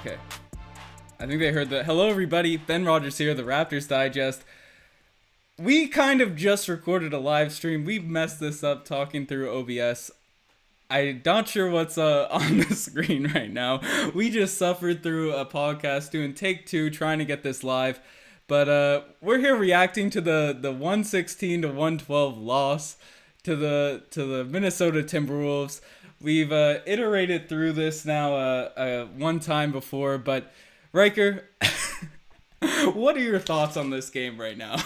Okay. I think they heard the hello everybody, Ben Rogers here, the Raptors Digest. We kind of just recorded a live stream. We messed this up talking through OBS. I'm not sure what's on the screen right now. We just suffered through a podcast doing take two, trying to get this live. But we're here reacting to the 116 to 112 loss to the Minnesota Timberwolves. We've iterated through this now one time before, but Riker, what are your thoughts on this game right now?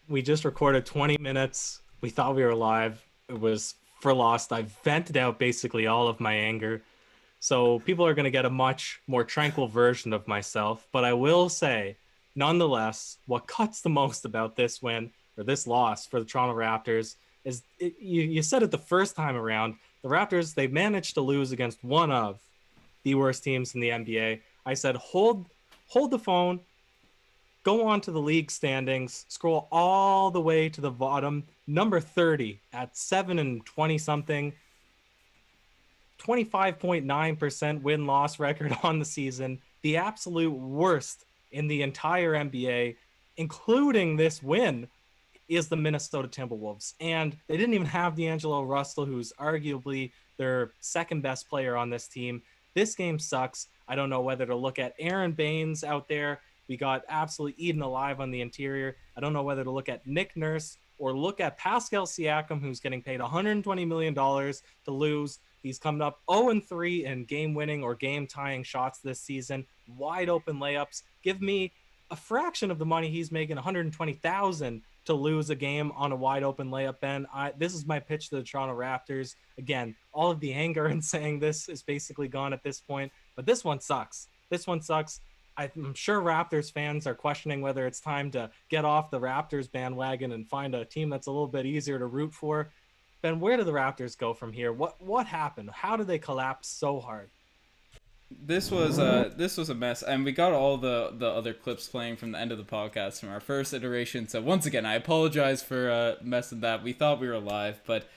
We just recorded 20 minutes. We thought we were live. It was for lost. I vented out basically all of my anger. So people are going to get a much more tranquil version of myself. But I will say, nonetheless, what cuts the most about this win or this loss for the Toronto Raptors is you said it the first time around. The Raptors, they managed to lose against one of the worst teams in the NBA. I said, hold the phone, go on to the league standings, scroll all the way to the bottom, number 30 at 7-20 something, 25.9% win-loss record on the season, the absolute worst in the entire NBA, including this win, is the Minnesota Timberwolves. And they didn't even have D'Angelo Russell, who's arguably their second best player on this team. This game sucks. I don't know whether to look at Aaron Baines out there. We got absolutely eaten alive on the interior. I don't know whether to look at Nick Nurse or look at Pascal Siakam, who's getting paid $120 million to lose. He's coming up 0-3 in game-winning or game-tying shots this season. Wide open layups. Give me a fraction of the money he's making, $120,000 to lose a game on a wide open layup, Ben. This is my pitch to the Toronto Raptors. Again, all of the anger in saying this is basically gone at this point, but this one sucks. This one sucks. I'm sure Raptors fans are questioning whether it's time to get off the Raptors bandwagon and find a team that's a little bit easier to root for. Ben, where do the Raptors go from here? What happened? How did they collapse so hard? This was a mess, and we got all the other clips playing from the end of the podcast from our first iteration. So once again, I apologize for messing that. We thought we were live, but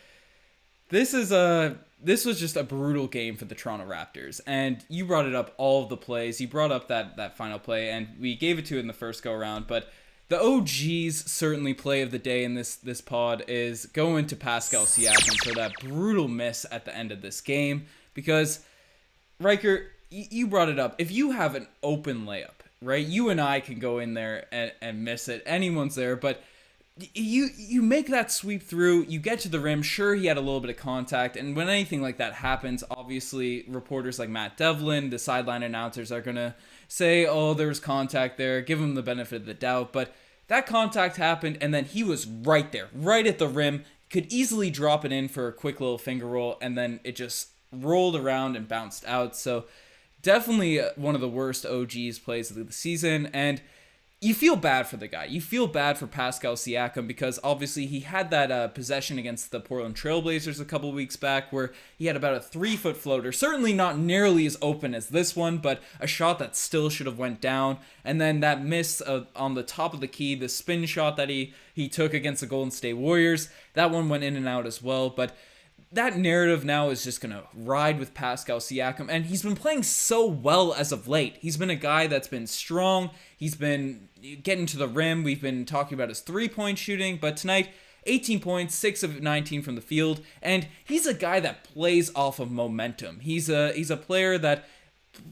this was just a brutal game for the Toronto Raptors. And you brought it up, all of the plays. You brought up that final play, and we gave it to it in the first go around. But the OG's certainly play of the day in this pod is going to Pascal Siakam for that brutal miss at the end of this game, because Riker, you brought it up. If you have an open layup, right, you and I can go in there and miss it. Anyone's there, but you make that sweep through, you get to the rim. Sure, he had a little bit of contact, and when anything like that happens, obviously reporters like Matt Devlin, the sideline announcers, are going to say, oh, there was contact there, give him the benefit of the doubt. But that contact happened, and then he was right there, right at the rim, could easily drop it in for a quick little finger roll, and then it just rolled around and bounced out. So definitely one of the worst OG's plays of the season, and you feel bad for the guy. You feel bad for Pascal Siakam because obviously he had that possession against the Portland Trailblazers a couple weeks back where he had about a 3-foot floater, certainly not nearly as open as this one, but a shot that still should have went down. And then that miss on the top of the key, the spin shot that he took against the Golden State Warriors, that one went in and out as well. But that narrative now is just going to ride with Pascal Siakam, and he's been playing so well as of late. He's been a guy that's been strong. He's been getting to the rim. We've been talking about his three-point shooting, but tonight, 18 points, 6 of 19 from the field, and he's a guy that plays off of momentum. He's a player that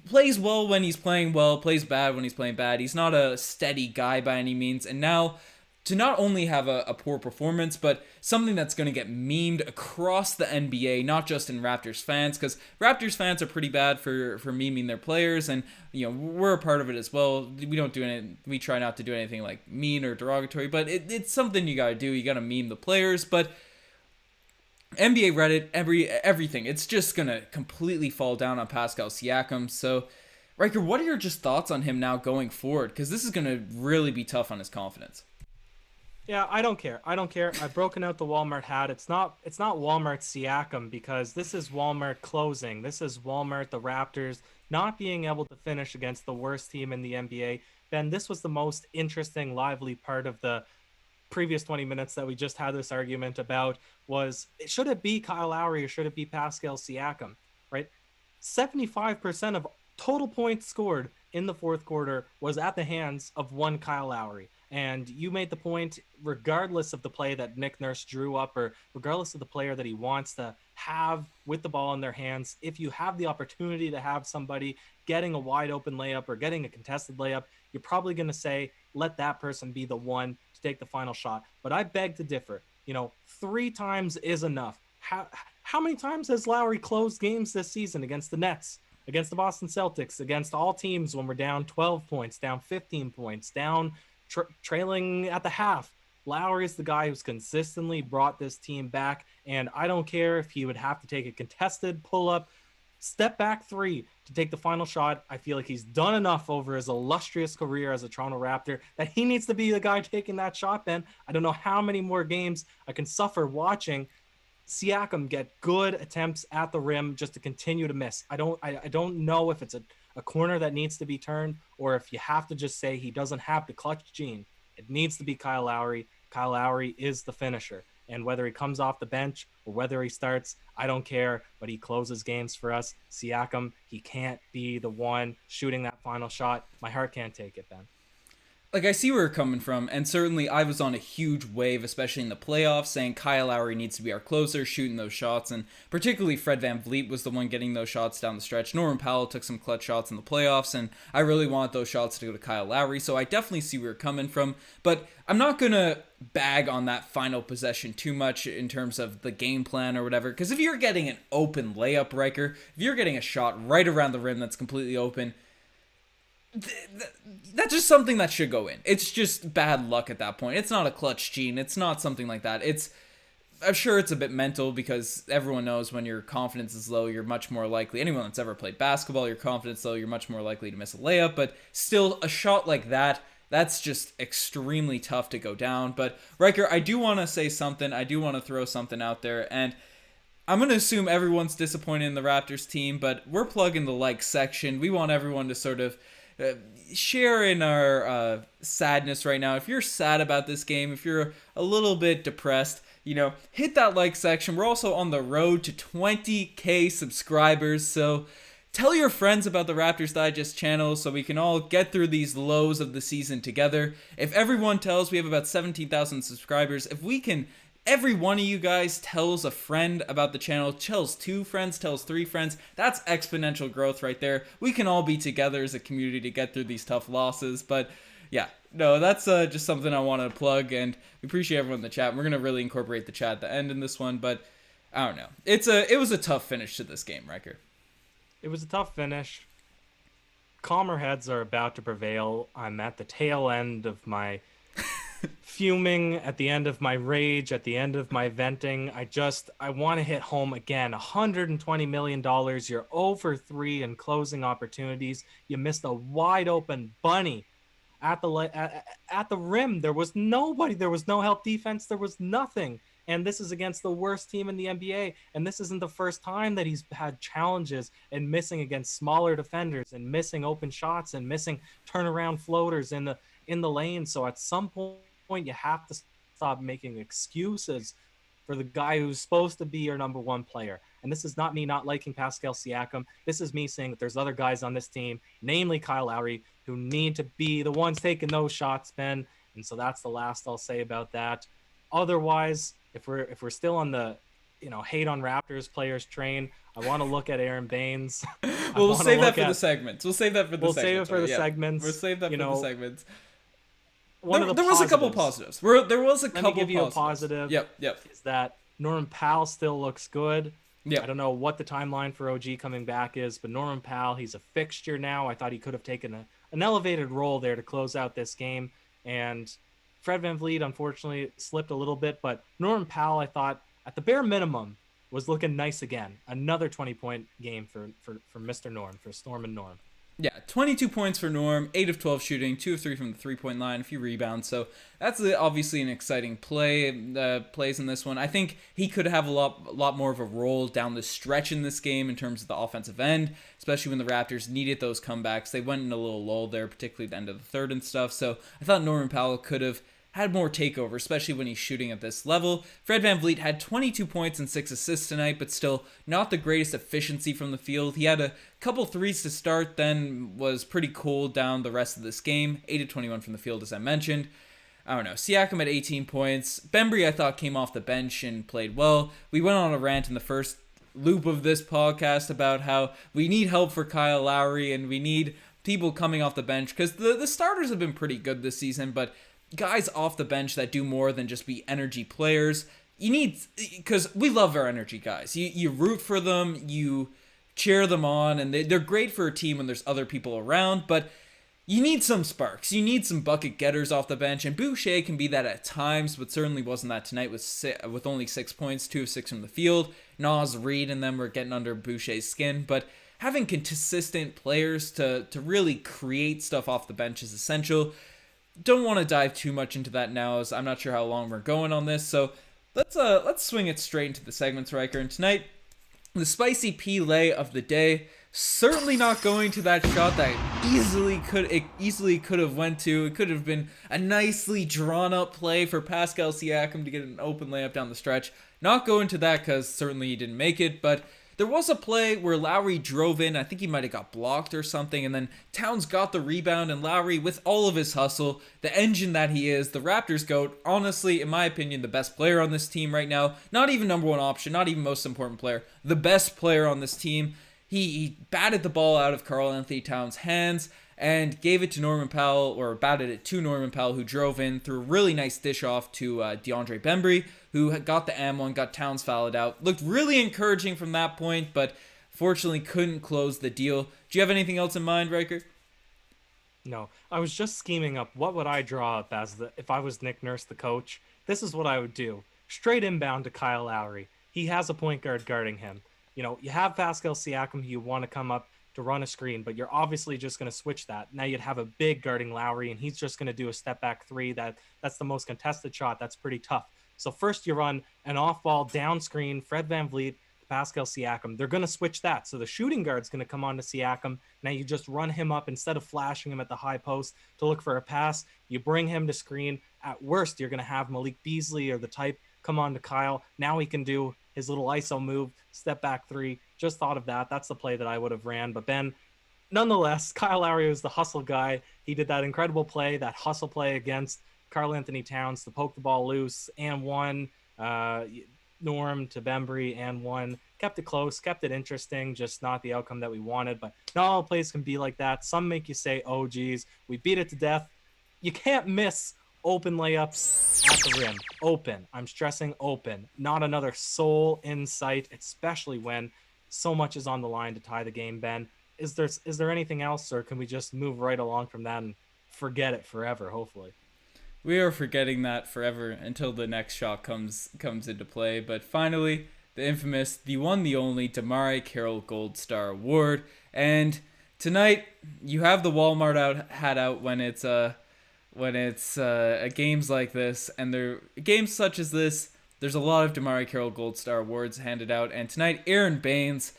plays well when he's playing well, plays bad when he's playing bad. He's not a steady guy by any means, and now to not only have a poor performance, but something that's going to get memed across the NBA, not just in Raptors fans, because Raptors fans are pretty bad for memeing their players, and we're a part of it as well. We try not to do anything like mean or derogatory, but it's something you gotta do. You gotta meme the players, but NBA Reddit, everything, it's just gonna completely fall down on Pascal Siakam. So, Riker, what are your just thoughts on him now going forward? Because this is gonna really be tough on his confidence. Yeah, I don't care. I've broken out the Walmart hat. It's not Walmart Siakam because this is Walmart closing. This is Walmart, the Raptors, not being able to finish against the worst team in the NBA. Ben, this was the most interesting, lively part of the previous 20 minutes that we just had this argument about was, should it be Kyle Lowry or should it be Pascal Siakam, right? 75% of total points scored in the fourth quarter was at the hands of one Kyle Lowry. And you made the point, regardless of the play that Nick Nurse drew up, or regardless of the player that he wants to have with the ball in their hands, if you have the opportunity to have somebody getting a wide open layup or getting a contested layup, you're probably going to say, let that person be the one to take the final shot. But I beg to differ. 3 times is enough. How many times has Lowry closed games this season against the Nets, against the Boston Celtics, against all teams when we're down 12 points, down 15 points, down trailing at the half? Lowry is the guy who's consistently brought this team back, and I don't care if he would have to take a contested pull-up, step back 3 to take the final shot. I feel like he's done enough over his illustrious career as a Toronto Raptor that he needs to be the guy taking that shot, Ben. I don't know how many more games I can suffer watching Siakam get good attempts at the rim just to continue to miss. I don't know if it's a corner that needs to be turned, or if you have to just say he doesn't have the clutch gene. It needs to be Kyle Lowry. Kyle Lowry is the finisher. And whether he comes off the bench or whether he starts, I don't care, but he closes games for us. Siakam, he can't be the one shooting that final shot. My heart can't take it, Ben. Like, I see where you're coming from, and certainly I was on a huge wave, especially in the playoffs, saying Kyle Lowry needs to be our closer, shooting those shots, and particularly Fred VanVleet was the one getting those shots down the stretch. Norman Powell took some clutch shots in the playoffs, and I really want those shots to go to Kyle Lowry, so I definitely see where you're coming from, but I'm not going to bag on that final possession too much in terms of the game plan or whatever, because if you're getting an open layup, Riker, if you're getting a shot right around the rim that's completely open, that's just something that should go in. It's just bad luck at that point. It's not a clutch gene. It's not something like that. I'm sure it's a bit mental, because everyone knows when your confidence is low, you're much more likely, anyone that's ever played basketball, your confidence low, you're much more likely to miss a layup, but still, a shot like that, that's just extremely tough to go down. But Riker, I do want to say something. I do want to throw something out there, and I'm going to assume everyone's disappointed in the Raptors team, but we're plugging the like section. We want everyone to sort of share in our sadness right now. If you're sad about this game, if you're a little bit depressed, hit that like section. We're also on the road to 20K subscribers, so tell your friends about the Raptors Digest channel so we can all get through these lows of the season together. If everyone tells, we have about 17,000 subscribers, if we can, every one of you guys tells a friend about the channel, tells 2 friends, tells 3 friends, that's exponential growth right there. We can all be together as a community to get through these tough losses. But yeah, no, that's just something I want to plug, and we appreciate everyone in the chat. We're going to really incorporate the chat at the end in this one, but I don't know. It was a tough finish to this game, Riker. It was a tough finish. Calmer heads are about to prevail. I'm at the tail end of my fuming, at the end of my rage, at the end of my venting. I want to hit home again. $120 million. You're 0 for 3 in closing opportunities. You missed a wide open bunny at the rim. There was nobody. There was no help defense. There was nothing. And this is against the worst team in the NBA. And this isn't the first time that he's had challenges and missing against smaller defenders and missing open shots and missing turnaround floaters in the lane. So at some point, you have to stop making excuses for the guy who's supposed to be your number 1 player. And this is not me not liking Pascal Siakam. This is me saying that there's other guys on this team, namely Kyle Lowry, who need to be the ones taking those shots, Ben. And so that's the last I'll say about that. Otherwise, if we're still on the hate on Raptors players train, I want to look at Aaron Baines. We'll save that for the segments. We'll save that for the segments. We'll save it for the segments. We'll save that for the segments. There was a couple positives. There was a couple positives. Let me give you a positive. Yep. Is that Norman Powell still looks good. Yeah. I don't know what the timeline for OG coming back is, but Norman Powell, he's a fixture now. I thought he could have taken an elevated role there to close out this game. And Fred VanVleet, unfortunately, slipped a little bit, but Norman Powell, I thought, at the bare minimum, was looking nice again. Another 20-point game for Mr. Norm, for Storm and Norm. Yeah, 22 points for Norm, 8 of 12 shooting, 2 of 3 from the three-point line, a few rebounds. So that's obviously an exciting plays in this one. I think he could have a lot more of a role down the stretch in this game in terms of the offensive end, especially when the Raptors needed those comebacks. They went in a little lull there, particularly at the end of the third and stuff. So I thought Norman Powell could have had more takeover, especially when he's shooting at this level. Fred VanVleet had 22 points and 6 assists tonight, but still not the greatest efficiency from the field. He had a couple threes to start, then was pretty cold down the rest of this game. 8 of 21 from the field, as I mentioned. I don't know. Siakam had 18 points. Bembry, I thought, came off the bench and played well. We went on a rant in the first loop of this podcast about how we need help for Kyle Lowry and we need people coming off the bench, because the starters have been pretty good this season, but guys off the bench that do more than just be energy players, you need, because we love our energy guys. You root for them, you cheer them on, and they're great for a team when there's other people around, but you need some sparks. You need some bucket getters off the bench, and Boucher can be that at times, but certainly wasn't that tonight with only 6 points, 2 of 6 from the field. Nas, Reed, and them were getting under Boucher's skin, but having consistent players to really create stuff off the bench is essential. Don't want to dive too much into that now, as I'm not sure how long we're going on this, so let's swing it straight into the segments, Ryker. And tonight, the spicy P-lay of the day. Certainly not going to that shot that easily could have went to. It could have been a nicely drawn up play for Pascal Siakam to get an open layup down the stretch. Not going to that because certainly he didn't make it, but there was a play where Lowry drove in. I think he might have got blocked or something, and then Towns got the rebound, and Lowry, with all of his hustle, the engine that he is, the Raptors GOAT, honestly, in my opinion, the best player on this team right now. Not even number one option, not even most important player. The best player on this team. He batted the ball out of Karl Anthony Towns' hands and gave it to Norman Powell, or batted it to Norman Powell, who drove in, threw a really nice dish off to DeAndre Bembry, who got the M1, got Towns fouled out. Looked really encouraging from that point, but fortunately couldn't close the deal. Do you have anything else in mind, Ryker? No, I was just scheming up what would I draw up if I was Nick Nurse, the coach. This is what I would do. Straight inbound to Kyle Lowry. He has a point guard guarding him. You know, you have Pascal Siakam who you want to come up to run a screen, but you're obviously just going to switch that. Now you'd have a big guarding Lowry, and he's just going to do a step back three. That's the most contested shot. That's pretty tough. So first you run an off-ball down screen, Fred VanVleet, Pascal Siakam. They're going to switch that. So the shooting guard's going to come on to Siakam. Now you just run him up instead of flashing him at the high post to look for a pass. You bring him to screen. At worst, you're going to have Malik Beasley or the type come on to Kyle. Now he can do his little ISO move, step back three. Just thought of that. That's the play that I would have ran. But Ben, nonetheless, Kyle Lowry was the hustle guy. He did that incredible play, that hustle play against Karl Anthony Towns to poke the ball loose and one. Norm to Bembry and one. Kept it close, kept it interesting, just not the outcome that we wanted. But not all plays can be like that. Some make you say, oh, geez, we beat it to death. You can't miss open layups at the rim. Open. I'm stressing open. Not another soul in sight, especially when so much is on the line to tie the game, Ben. Is there anything else, or can we just move right along from that and forget it forever, hopefully? We are forgetting that forever until the next shot comes into play. But finally, the infamous, the one, the only DeMarre Carroll Gold Star Award. And tonight, you have the Walmart hat out when it's games like this, and games such as this. There's a lot of DeMarre Carroll Gold Star Awards handed out, and tonight, Aaron Baines.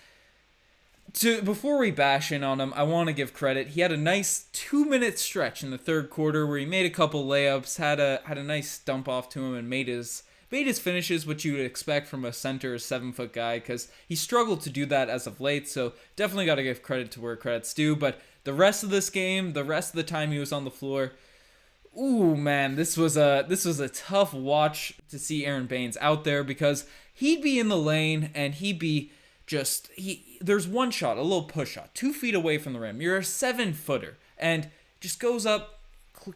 Before we bash in on him, I want to give credit. He had a nice 2-minute stretch in the third quarter where he made a couple layups, had a nice dump off to him, and made his finishes, which you would expect from a center, 7-foot guy, because he struggled to do that as of late. So definitely got to give credit to where credit's due. But the rest of this game, the rest of the time he was on the floor, ooh man, this was a tough watch to see Aaron Baines out there, because he'd be in the lane and he'd be there's one shot, a little push shot, 2 feet away from the rim. You're a 7-footer and just goes up,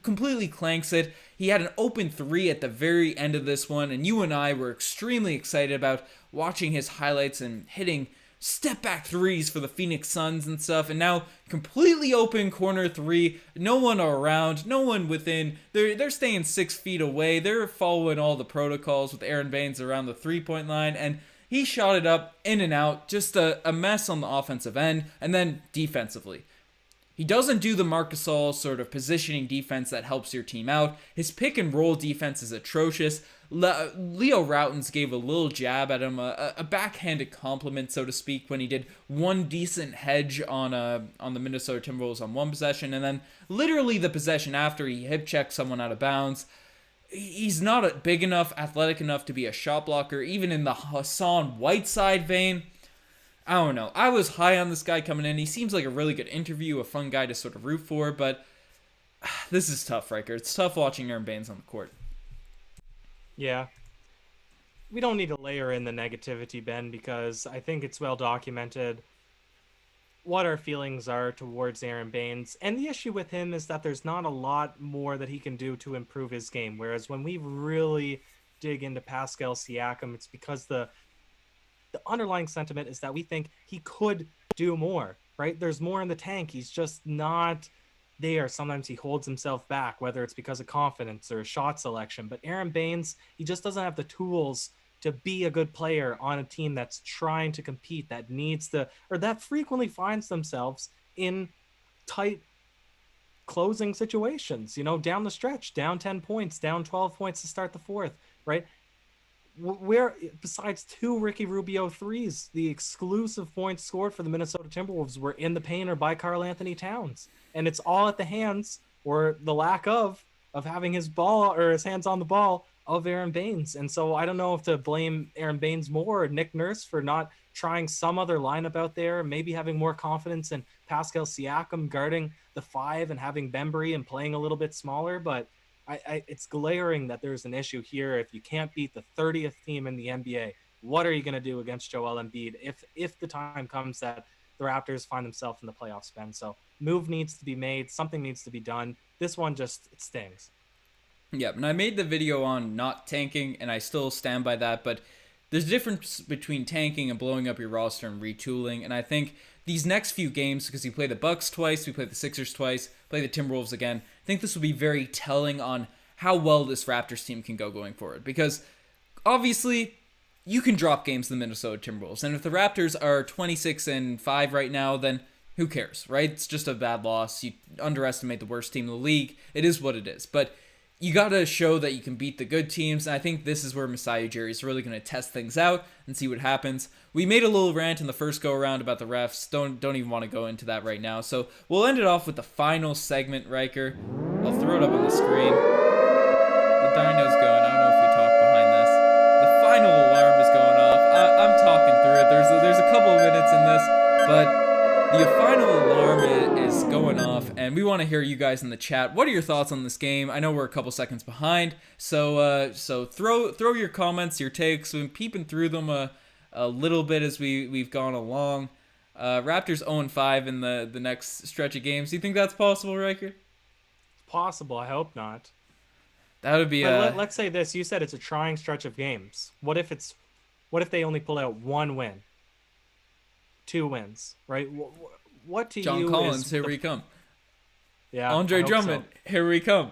completely clanks it. He had an open 3 at the very end of this one, and you and I were extremely excited about watching his highlights and hitting step back threes for the Phoenix Suns and stuff. And now completely open corner 3, no one around, no one within. They're staying 6 feet away. They're following all the protocols with Aaron Baines around the 3-point line, and he shot it up in and out. Just a mess on the offensive end. And then defensively, he doesn't do the Marc Gasol sort of positioning defense that helps your team out. His pick and roll defense is atrocious. Leo Routens gave a little jab at him, a backhanded compliment, so to speak, when he did one decent hedge on the Minnesota Timberwolves on one possession, and then literally the possession after he hip checked someone out of bounds. he's not big enough, athletic enough to be a shot blocker, even in the Hassan Whiteside vein. I don't know. I was high on this guy coming in. He seems like a really good interview, a fun guy to sort of root for, but this is tough, Riker. It's tough watching Aaron Baines on the court. Yeah. We don't need to layer in the negativity, Ben, because I think it's well documented what our feelings are towards Aaron Baines. And the issue with him is that there's not a lot more that he can do to improve his game. Whereas when we really dig into Pascal Siakam, it's because the underlying sentiment is that we think he could do more, right? There's more in the tank. He's just not there. Sometimes he holds himself back, whether it's because of confidence or shot selection. But Aaron Baines, he just doesn't have the tools to be a good player on a team that's trying to compete, that needs to, or that frequently finds themselves in tight closing situations, down the stretch, down 10 points, down 12 points to start the fourth, right? Where, besides 2 Ricky Rubio threes, the exclusive points scored for the Minnesota Timberwolves were in the paint or by Karl Anthony Towns. And it's all at the hands, or the lack of having his ball or his hands on the ball of Aaron Baines. And so I don't know if to blame Aaron Baines more or Nick Nurse for not trying some other lineup out there, maybe having more confidence in Pascal Siakam guarding the 5 and having Bembry and playing a little bit smaller. But it's glaring that there's an issue here. If you can't beat the 30th team in the NBA, what are you going to do against Joel Embiid if the time comes that the Raptors find themselves in the playoffs, Ben? So move needs to be made. Something needs to be done. This one just, it stings. Yeah, and I made the video on not tanking, and I still stand by that, but there's a difference between tanking and blowing up your roster and retooling, and I think these next few games, because we play the Bucks twice, we play the Sixers twice, play the Timberwolves again, I think this will be very telling on how well this Raptors team can go going forward, because obviously you can drop games to the Minnesota Timberwolves, and if the Raptors are 26-5 right now, then who cares, right? It's just a bad loss. You underestimate the worst team in the league. It is what it is, but you got to show that you can beat the good teams, and I think this is where Masai Ujiri is really going to test things out and see what happens. We made a little rant in the first go-around about the refs. Don't even want to go into that right now. So we'll end it off with the final segment, Riker. I'll throw it up on the screen. The dyno's going. I don't know if we talk behind this. The final alarm is going off. I'm talking through it. There's a couple of minutes in this, but the final alarm is going off, and we want to hear you guys in the chat. What are your thoughts on this game? I know we're a couple seconds behind, so throw your comments, your takes. We've been peeping through them a little bit as we've gone along. Raptors 0-5 in the next stretch of games. Do you think that's possible, Riker? It's possible. I hope not. That would be. Let's say this. You said it's a trying stretch of games. What if they only pull out 1 win? 2 wins, right? What to John you Collins, is here we come. Yeah, Andre Drummond, here we come.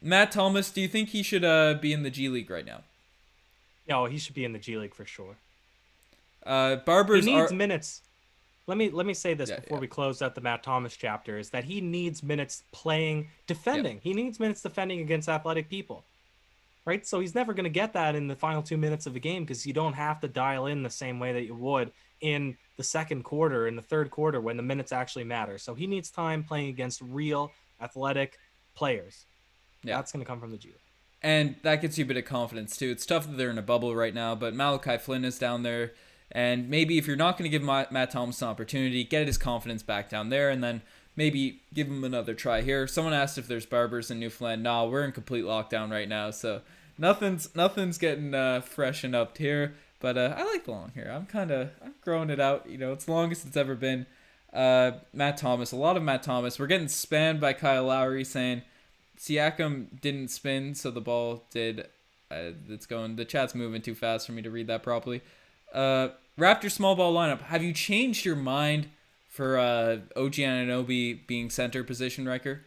Matt Thomas, do you think he should be in the G League right now? No, he should be in the G League for sure. Barbers he needs minutes. Let me say this before yeah. we close out the Matt Thomas chapter, is that he needs minutes defending. Yeah. He needs minutes defending against athletic people. Right? So he's never going to get that in the final 2 minutes of a game, because you don't have to dial in the same way that you would in the second quarter, in the third quarter, when the minutes actually matter. So he needs time playing against real athletic players. Yeah. That's going to come from the G League. And that gets you a bit of confidence, too. It's tough that they're in a bubble right now, but Malachi Flynn is down there. And maybe if you're not going to give Matt Thomas an opportunity, get his confidence back down there, and then maybe give him another try here. Someone asked if there's Barbers in Newfoundland. No, we're in complete lockdown right now, so nothing's getting freshened up here. But I like the long hair. I'm growing it out. It's the longest it's ever been. Matt Thomas, a lot of Matt Thomas. We're getting spammed by Kyle Lowry saying Siakam didn't spin, so the ball did. It's going. The chat's moving too fast for me to read that properly. Raptors small ball lineup. Have you changed your mind for OG Anunoby being center position, Riker?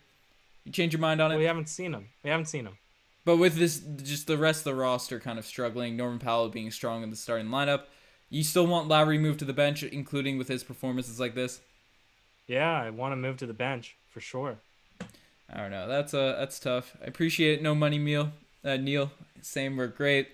You change your mind on it? We haven't seen him. But with this, just the rest of the roster kind of struggling, Norman Powell being strong in the starting lineup, you still want Lowry moved to the bench, including with his performances like this? Yeah, I want to move to the bench for sure. I don't know. That's tough. I appreciate it. No money meal. Neil, same. We're great.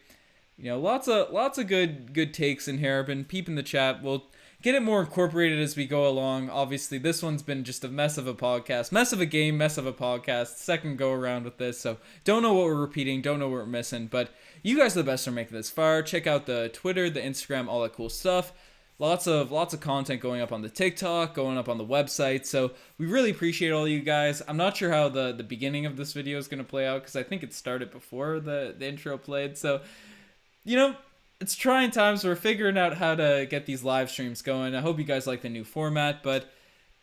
Lots of good takes in here. I've been peeping the chat. We'll get it more incorporated as we go along. Obviously, this one's been just a mess of a podcast, mess of a game, mess of a podcast. Second go around with this, so don't know what we're repeating, don't know what we're missing, but you guys are the best for making this far. Check out the Twitter, the Instagram, all that cool stuff. Lots of content going up on the TikTok, going up on the website. So we really appreciate all you guys. I'm not sure how the beginning of this video is going to play out because I think it started before the intro played. So, you know, it's trying times. We're figuring out how to get these live streams going. I hope you guys like the new format. But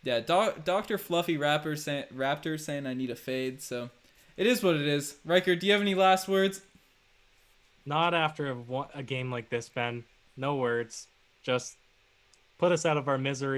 yeah, Dr. Fluffy Raptor saying I need a fade. So it is what it is. Riker, do you have any last words? Not after a game like this, Ben. No words. Just put us out of our misery.